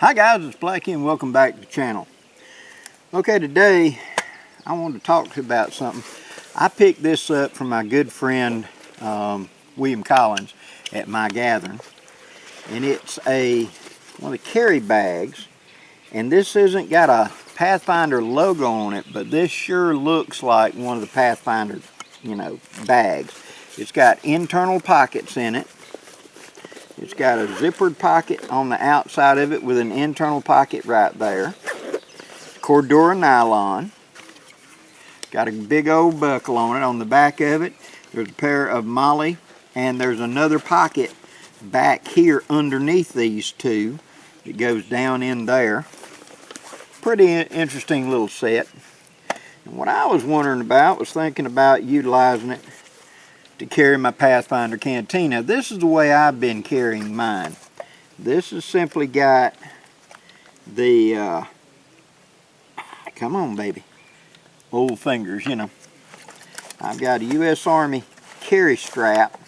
Hi guys, it's Blackie and welcome back to the channel. Okay, today I wanted to talk to you about something. I picked this up from my good friend William Collins at my gathering, and it's one of the carry bags, and this isn't got a Pathfinder logo on it, but this sure looks like one of the Pathfinder bags. It's got internal pockets in it. It's got a zippered pocket on the outside of it with an internal pocket right there. Cordura nylon. Got a big old buckle on it. On the back of it, there's a pair of molly, and there's another pocket back here underneath these two. It goes down in there. Pretty interesting little set. And what I was wondering about was thinking about utilizing it to carry my Pathfinder Canteen. Now this is the way I've been carrying mine. This has simply got the, come on baby, old fingers, I've got a U.S. Army carry strap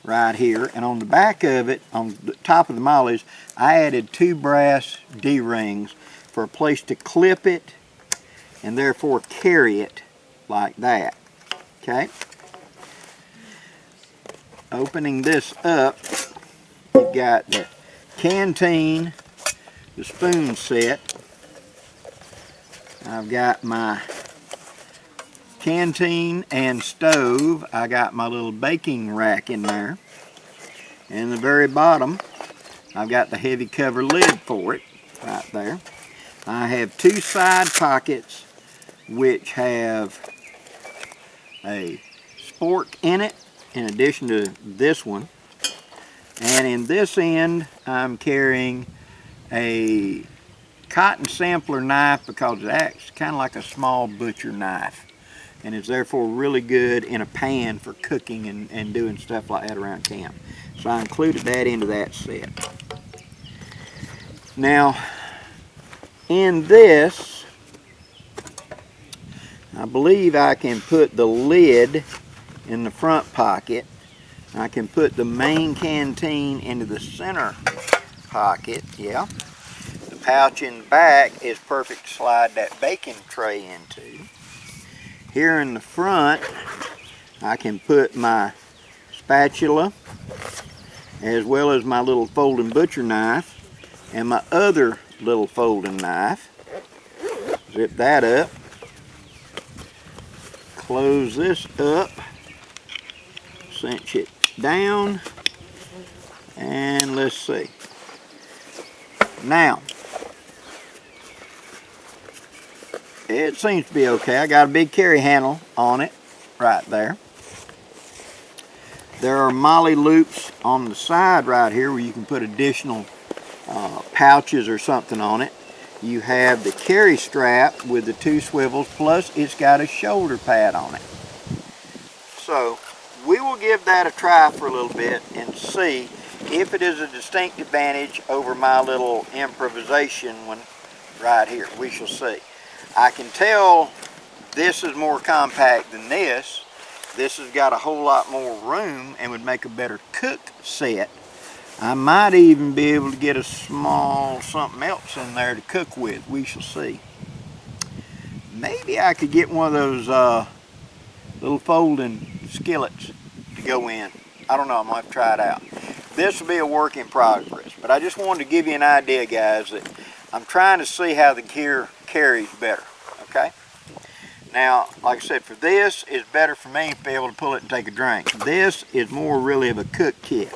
right here, and on the back of it, on the top of the mollies, I added 2 brass D-rings for a place to clip it and therefore carry it like that, okay? Opening this up, you've got the canteen, the spoon set. I've got my canteen and stove. I got my little baking rack in there. And the very bottom, I've got the heavy cover lid for it right there. I have 2 side pockets which have a spork in it, in addition to this one. And in this end, I'm carrying a cotton sampler knife because it acts kind of like a small butcher knife, and it's therefore really good in a pan for cooking and doing stuff like that around camp. So I included that into that set. Now, in this, I believe I can put the lid in the front pocket. I can put the main canteen into the center pocket, yeah. The pouch in the back is perfect to slide that baking tray into. Here in the front, I can put my spatula as well as my little folding butcher knife and my other little folding knife. Zip that up. Close this up. Cinch it down, and let's see. Now, it seems to be okay. I got a big carry handle on it right there. There are molly loops on the side right here where you can put additional pouches or something on it. You have the carry strap with the 2 swivels, plus it's got a shoulder pad on it. So we will give that a try for a little bit and see if it is a distinct advantage over my little improvisation one right here. We shall see. I can tell this is more compact than this. This has got a whole lot more room and would make a better cook set. I might even be able to get a small something else in there to cook with. We shall see. Maybe I could get one of those little folding skillets to go in. I don't know, I'm going to have to try it out. This will be a work in progress, but I just wanted to give you an idea, guys, that I'm trying to see how the gear carries better, okay? Now, like I said, for this, it's better for me to be able to pull it and take a drink. This is more really of a cook kit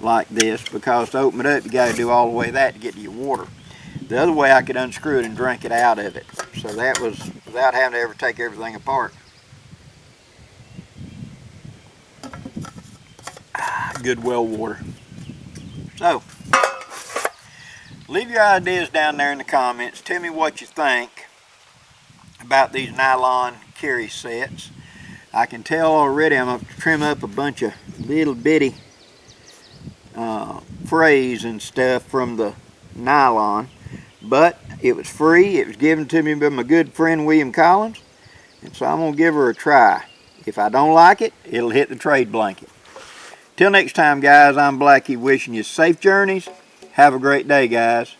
like this, because to open it up, you got to do all the way that to get to your water. The other way, I could unscrew it and drink it out of it. So that was without having to ever take everything apart. Good well water. So, leave your ideas down there in the comments. Tell me what you think about these nylon carry sets. I can tell already I'm going to trim up a bunch of little bitty frays and stuff from the nylon, but it was free. It was given to me by my good friend William Collins, and so I'm going to give her a try. If I don't like it, it'll hit the trade blanket. Till next time, guys, I'm Blackie wishing you safe journeys. Have a great day, guys.